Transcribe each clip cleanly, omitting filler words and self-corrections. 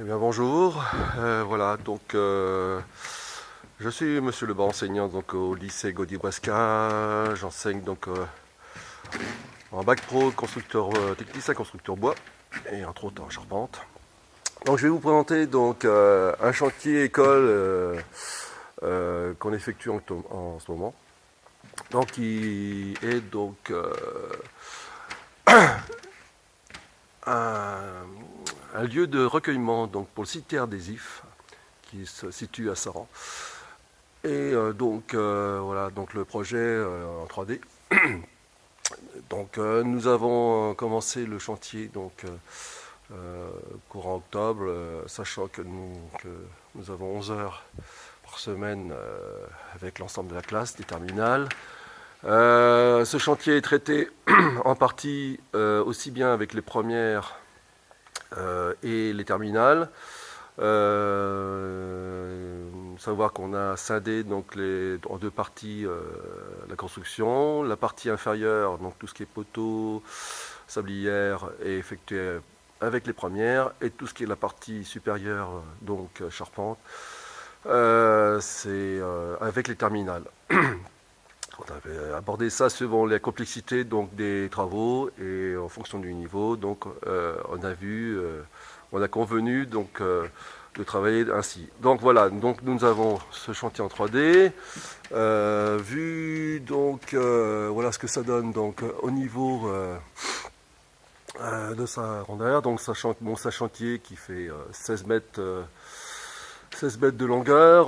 Eh bien bonjour, voilà donc je suis Monsieur Lebas, enseignant donc au lycée Gaudier-Bresca. J'enseigne donc en bac pro constructeur technicien constructeur bois et entre autres en charpente. Donc je vais vous présenter donc un chantier école qu'on effectue en ce moment. Donc qui est donc un, un lieu de recueillement donc pour le cimetière des Ifs qui se situe à Saran. Et voilà donc le projet en 3D. Donc nous avons commencé le chantier courant octobre, sachant que nous avons 11 heures par semaine avec l'ensemble de la classe des terminales. Ce chantier est traité en partie aussi bien avec les premières et les terminales. Savoir qu'on a scindé donc en deux parties la construction. La partie inférieure, donc tout ce qui est poteau, sablière, est effectué avec les premières, et tout ce qui est la partie supérieure, donc charpente, c'est avec les terminales. On avait abordé ça selon la complexité donc des travaux et en fonction du niveau. Donc on a convenu donc de travailler ainsi. Donc voilà, donc nous avons ce chantier en 3D. Vu donc voilà ce que ça donne donc au niveau de sa rondeur. Donc sachant que sa chantier qui fait 16 mètres. 16 mètres de longueur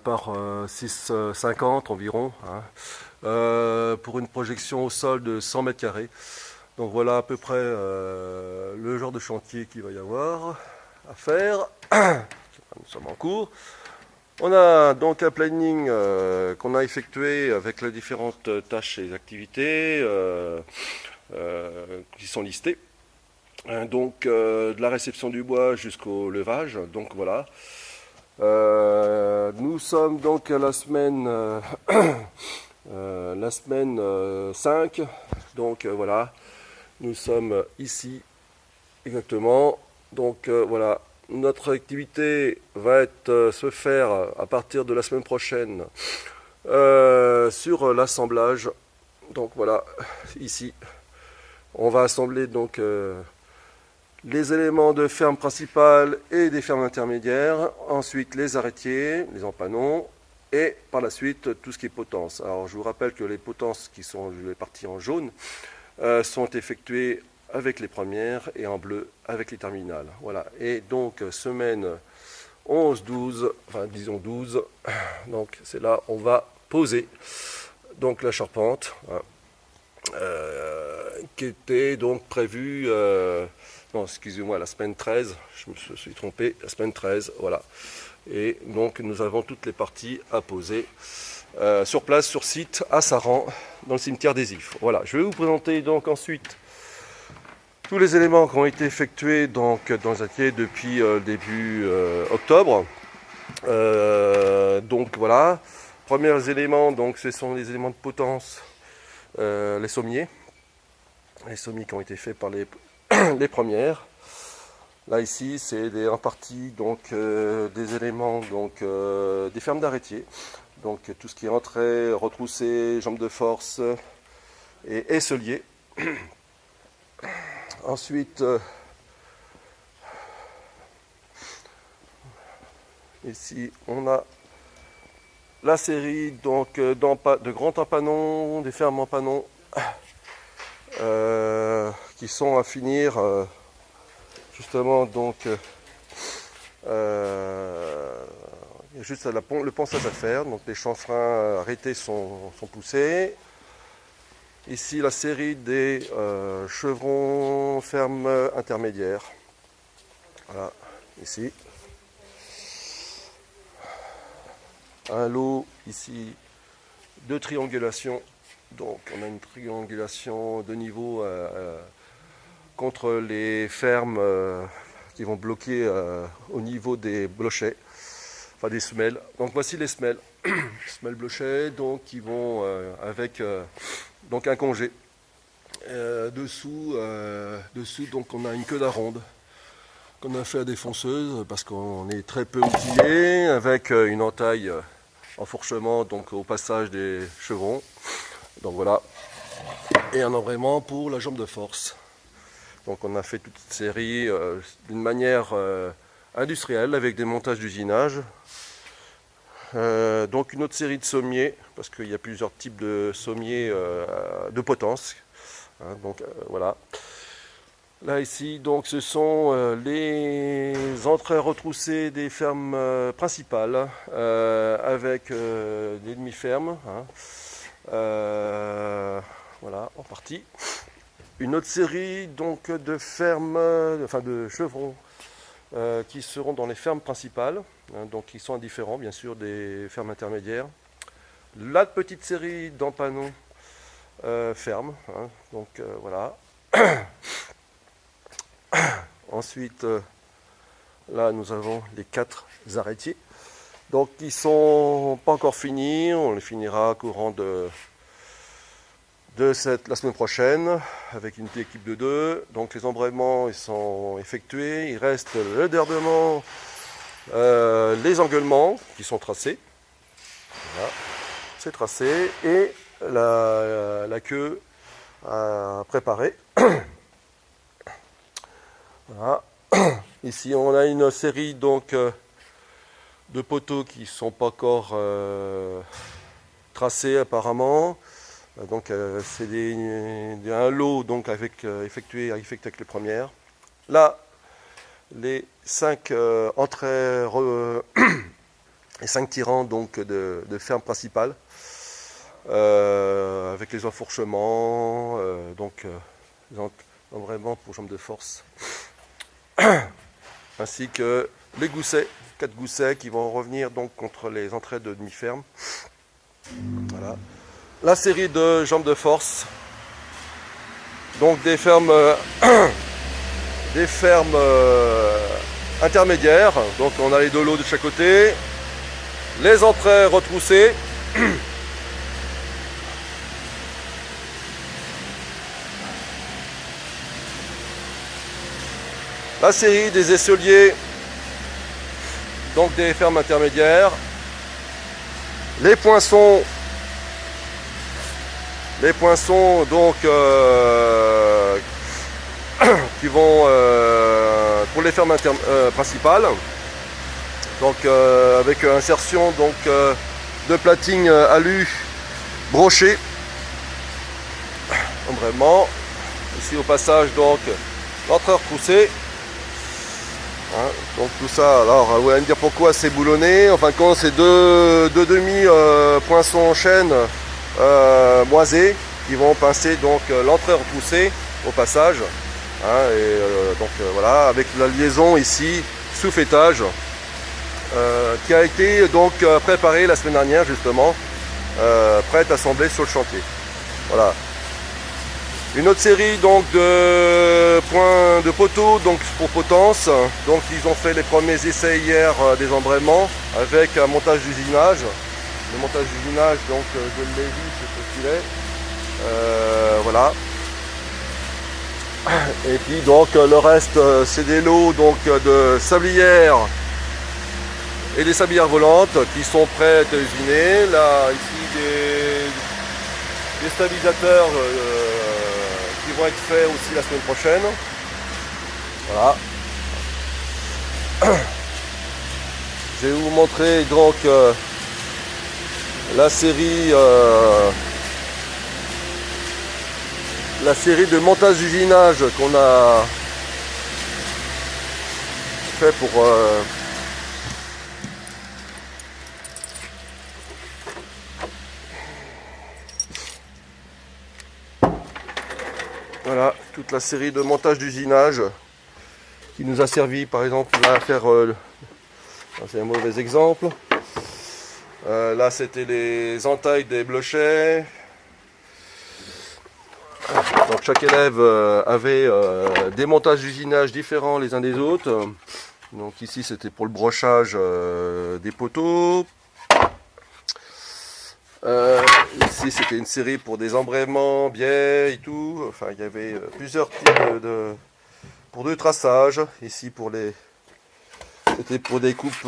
par 6,50 environ, hein, pour une projection au sol de 100 mètres carrés. Donc voilà à peu près le genre de chantier qu'il va y avoir à faire. Nous sommes en cours. On a donc un planning qu'on a effectué avec les différentes tâches et activités qui sont listées. Donc de la réception du bois jusqu'au levage. Donc voilà. Nous sommes donc à la semaine, la semaine 5. Donc voilà, nous sommes ici exactement. Donc voilà, notre activité va se faire à partir de la semaine prochaine sur l'assemblage. Donc voilà, ici, on va assembler donc les éléments de ferme principale et des fermes intermédiaires, ensuite les arrêtiers, les empanons, et par la suite tout ce qui est potence. Alors je vous rappelle que les potences qui sont les parties en jaune sont effectuées avec les premières et en bleu avec les terminales. Voilà. Et donc semaine 11, 12, enfin disons 12, donc c'est là on va poser donc la charpente qui était donc prévue non, excusez-moi, la semaine 13, je me suis trompé, la semaine 13, voilà. Et donc nous avons toutes les parties à poser sur place, sur site, à Saran, dans le cimetière des Ifs. Voilà, je vais vous présenter donc ensuite tous les éléments qui ont été effectués donc, dans les ateliers depuis début octobre. Donc voilà, premiers éléments, donc ce sont les éléments de potence, les sommiers. Les sommiers qui ont été faits par les premières. Là ici c'est en partie donc des éléments donc des fermes d'arrêtier. Donc tout ce qui est entrée, retroussé, jambes de force et aisselier. Ensuite ici on a la série donc de grands empanons, des fermes empanons qui sont à finir justement donc il y a juste le ponçage à faire, donc les chanfreins arrêtés sont poussés. Ici la série des chevrons fermes intermédiaires. Voilà, ici. Un lot ici de triangulation. Donc on a une triangulation de niveau contre les fermes qui vont bloquer au niveau des blochets, enfin des semelles. Donc voici les semelles, semelles blochets, donc qui vont avec donc un congé. Dessous donc on a une queue d'aronde qu'on a fait à défonceuse parce qu'on est très peu outillé, avec une entaille enfourchement donc au passage des chevrons. Donc voilà, et un embrayement pour la jambe de force. Donc on a fait toute cette série d'une manière industrielle avec des montages d'usinage. Donc une autre série de sommiers, parce qu'il y a plusieurs types de sommiers de potence. Hein, donc voilà. Là ici, donc ce sont les entrées retroussées des fermes principales avec des demi-fermes. Hein. Voilà, en partie. Une autre série donc de fermes, enfin de chevrons qui seront dans les fermes principales, hein, donc qui sont indifférents bien sûr des fermes intermédiaires. La petite série d'empanons fermes, hein, donc voilà. Ensuite, là nous avons les 4 arrêtiers, donc qui sont pas encore finis, on les finira courant de la semaine prochaine avec une équipe de 2. Donc les embrayements ils sont effectués, il reste le débordement, les engueulements qui sont tracés, voilà, c'est tracé, et la queue à préparer. Voilà. Ici on a une série donc de poteaux qui ne sont pas encore tracés apparemment. Donc c'est un lot donc effectué avec les premières. Là, les 5 entrées et 5 tirants donc de ferme principale avec les enfourchements, donc vraiment pour jambes de force, ainsi que les goussets, 4 goussets qui vont revenir donc contre les entrées de demi-ferme. Voilà. La série de jambes de force, donc des fermes, intermédiaires, donc on a les 2 lots de chaque côté, les entrées retroussées, la série des aisseliers, donc des fermes intermédiaires, les poinçons donc qui vont pour les fermes principales, donc avec insertion donc de platine alu broché, vraiment ici au passage donc l'entrée retroussée. Hein, donc tout ça, alors vous allez me dire pourquoi c'est boulonné. En fin de compte, c'est deux demi poinçons en chaîne moisés qui vont pincer donc l'entrée repoussée au passage. Hein, et donc voilà, avec la liaison ici sous fêtage qui a été donc préparée la semaine dernière justement, prête à assembler sur le chantier. Voilà. Une autre série donc de points de poteaux donc pour potence. Donc ils ont fait les premiers essais hier des embrayements avec un montage d'usinage. Le montage d'usinage donc je l'ai vu, c'est ce qu'il est. Voilà. Et puis donc le reste c'est des lots donc de sablières et des sablières volantes qui sont prêtes à usiner. Là ici des stabilisateurs qui vont être faits aussi la semaine prochaine. Voilà. Je vais vous montrer donc la série de montage d'usinage qu'on a fait pour voilà, toute la série de montage d'usinage qui nous a servi par exemple à faire c'est un mauvais exemple. Là c'était les entailles des blochets. Donc chaque élève avait des montages d'usinage différents les uns des autres. Donc ici c'était pour le brochage des poteaux. Ici c'était une série pour des embrayements, biais et tout. Enfin il y avait plusieurs types pour du traçage. Ici pour les, c'était pour des coupes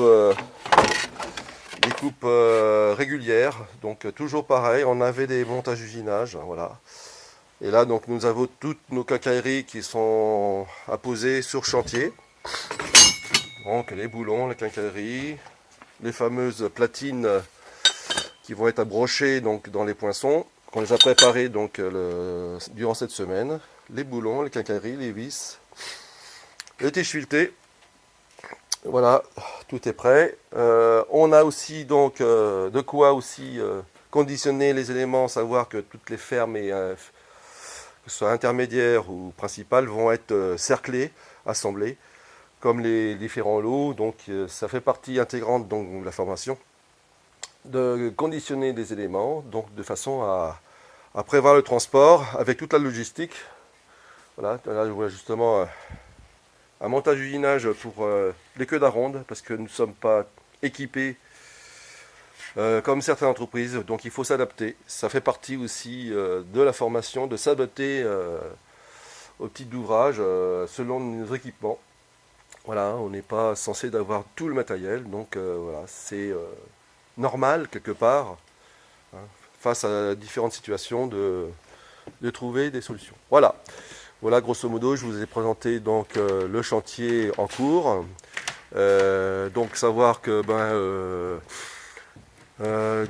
régulières. Donc toujours pareil, on avait des montages usinage, voilà. Et là donc nous avons toutes nos quincailleries qui sont apposées sur chantier. Donc les boulons, les quincailleries, les fameuses platines qui vont être brochées donc dans les poinçons. On les a préparées donc durant cette semaine. Les boulons, les quincailleries, les vis, le tige fileté. Voilà, tout est prêt. On a aussi donc de quoi aussi conditionner les éléments, savoir que toutes les fermes, que ce soit intermédiaires ou principales, vont être cerclées, assemblées, comme les différents lots. Donc ça fait partie intégrante donc, de la formation, de conditionner des éléments, donc de façon à prévoir le transport avec toute la logistique. Voilà, là je vois justement un montage usinage pour les queues d'aronde, parce que nous ne sommes pas équipés comme certaines entreprises, donc il faut s'adapter. Ça fait partie aussi de la formation, de s'adapter aux petits ouvrages selon nos équipements. Voilà, on n'est pas censé d'avoir tout le matériel, donc voilà, c'est normal quelque part, hein, face à différentes situations, de trouver des solutions. Voilà. Voilà, grosso modo, je vous ai présenté donc le chantier en cours. Donc savoir que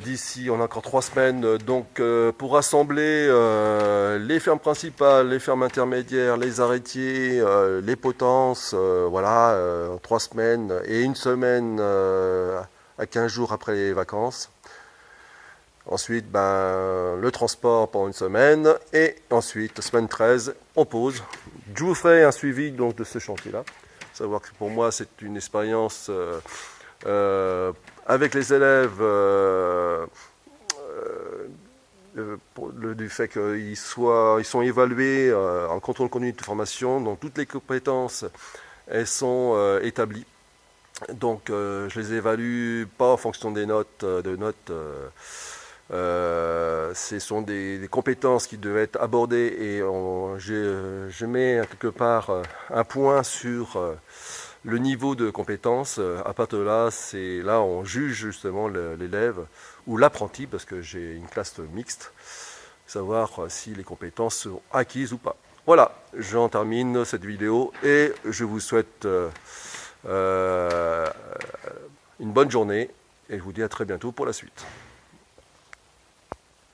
d'ici, on a encore 3 semaines, donc pour assembler les fermes principales, les fermes intermédiaires, les arrêtiers, les potences, voilà, 3 semaines et 1 semaine à 15 jours après les vacances. Ensuite, le transport pendant 1 semaine. Et ensuite, semaine 13, on pose. Je vous ferai un suivi donc, de ce chantier-là. Savoir que pour moi, c'est une expérience avec les élèves du fait qu'ils sont évalués en contrôle continu de formation. Donc, toutes les compétences, elles sont établies. Donc, je les évalue pas en fonction des notes, ce sont des compétences qui devaient être abordées et je mets quelque part un point sur le niveau de compétences. À partir de là, là on juge justement l'élève ou l'apprenti, parce que j'ai une classe mixte, savoir si les compétences sont acquises ou pas. Voilà, j'en termine cette vidéo et je vous souhaite une bonne journée et je vous dis à très bientôt pour la suite.